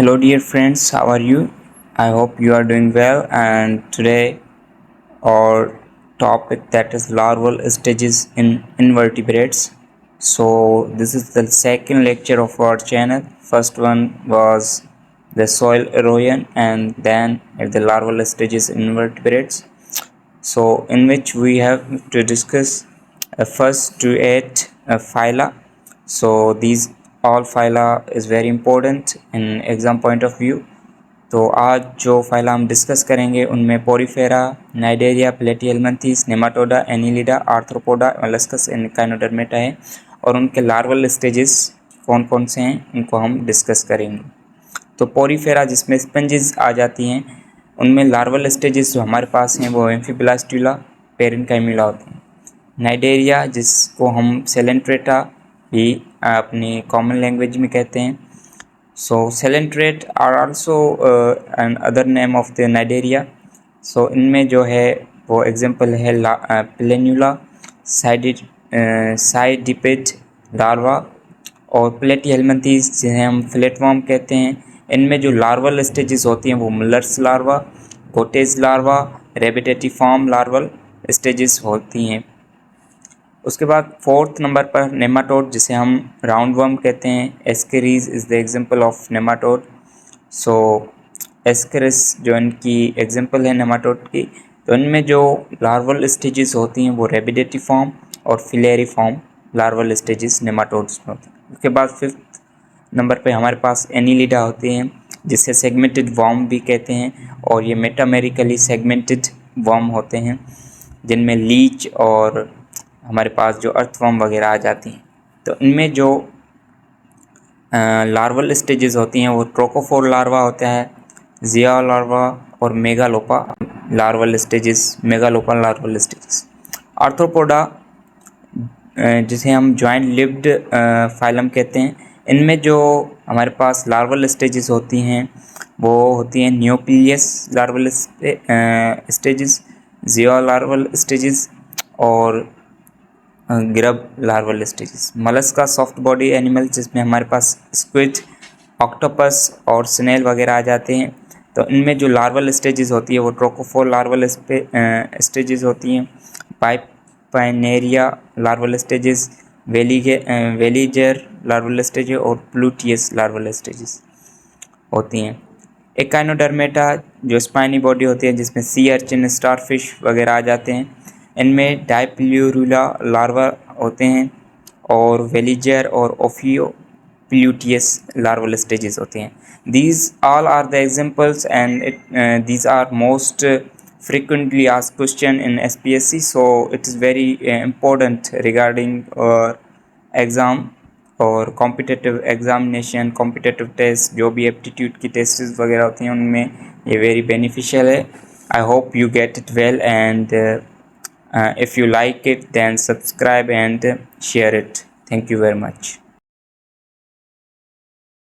Hello dear friends, how are you? I hope you are doing well, and today our topic that is larval stages in invertebrates. So this is the second lecture of our channel. First one was the soil erosion and then the larval stages in invertebrates. So in which we have to discuss first to 8 phyla. So these all phyla is very important in exam point of view. तो आज जो phyla हम discuss करेंगे उनमें Porifera, Cnidaria, Platyhelminthes, Nematoda, Annelida, Arthropoda, molluscs and Echinodermata है और उनके larval stages कौन कौन से हैं उनको हम डिस्कस करेंगे। तो पोरीफेरा जिसमें स्पंजेस आ जाती हैं उनमें लार्वल स्टेजेस जो हमारे पास हैं वो एम्फीब्लास्टुला, पेरेन्काइमुला होते हैं। नाइडेरिया जिसको हम सेलेंट्रेटा भी अपनी कॉमन लैंग्वेज में कहते हैं। So Salentrate are also an other name of the Nidaria. So इनमें जो है वो एग्जाम्पल है प्लेन्यूला, साइडिपेड लार्वा और प्लेटिहेल्मिंथेस जिन्हें हम फ्लैटवर्म कहते हैं। इनमें जो लार्वल स्टेजेस होती हैं वो Muller's larva, Goette's larva, rhabditiform larval stages होती हैं। उसके बाद फोर्थ नंबर पर नेमाटोड जिसे हम राउंड वर्म कहते हैं। Ascaris is the example of nematode. So Ascaris जो इनकी एग्जांपल है नेमाटोड की, तो इनमें जो लार्वल स्टेजेस होती हैं वो रेबिडेटिफॉर्म और फिलेरिफॉर्म लार्वल स्टेजेस नेमाटोड्स में होती हैं। उसके बाद फिफ्थ नंबर पे हमारे पास एनिलिडा होती हैं जिसे सेगमेंटेड वर्म भी कहते हैं और ये मेटामेरिकली सेगमेंटेड वर्म होते हैं जिनमें लीच और हमारे पास जो अर्थवर्म वगैरह आ जाती हैं। तो इनमें जो लार्वल स्टेजेस होती हैं वो ट्रोकोफोर लार्वा होता है, जिया लार्वा और megalopa larval stages, megalopa larval stages. Arthropoda जिसे हम जॉइंट लिव्ड फाइलम कहते हैं, इनमें जो हमारे पास लार्वल स्टेजेस होती हैं वो होती हैं nucleus larval stages, zoea larval stages और grub larval stages. Mollusca soft body animal जिसमें हमारे पास स्क्विड, ऑक्टोपस और स्नेल वगैरह आ जाते हैं। तो इनमें जो लार्वल स्टेजेस होती है वो ट्रोकोफोर लार्वल स्टेजेस होती हैं, पाइनेरिया लार्वल स्टेजेस, वेलीजर लार्वल स्टेजेस और प्लूटियस लार्वल स्टेजेस होती हैं। एकाइनोडर्मेटा जो स्पाइनी बॉडी होती है जिसमें सी अर्चिन, स्टारफिश वगैरह आ जाते हैं। इनमें डाइप्ल्यूरुला लार्वा होते हैं और वेलीजर और ओफियो प्लूटियस लार्वल स्टेजेस होते हैं। These all are the examples and these are most frequently asked question in SPSC, so it is very important regarding exam और कॉम्पिटिटिव एग्जामिनेशन, कॉम्पिटिटिव टेस्ट जो भी एप्टीट्यूड की टेस्ट वगैरह होती हैं उनमें ये वेरी बेनिफिशियल है। I hope you get it well and if you like it then subscribe and share it. Thank you very much.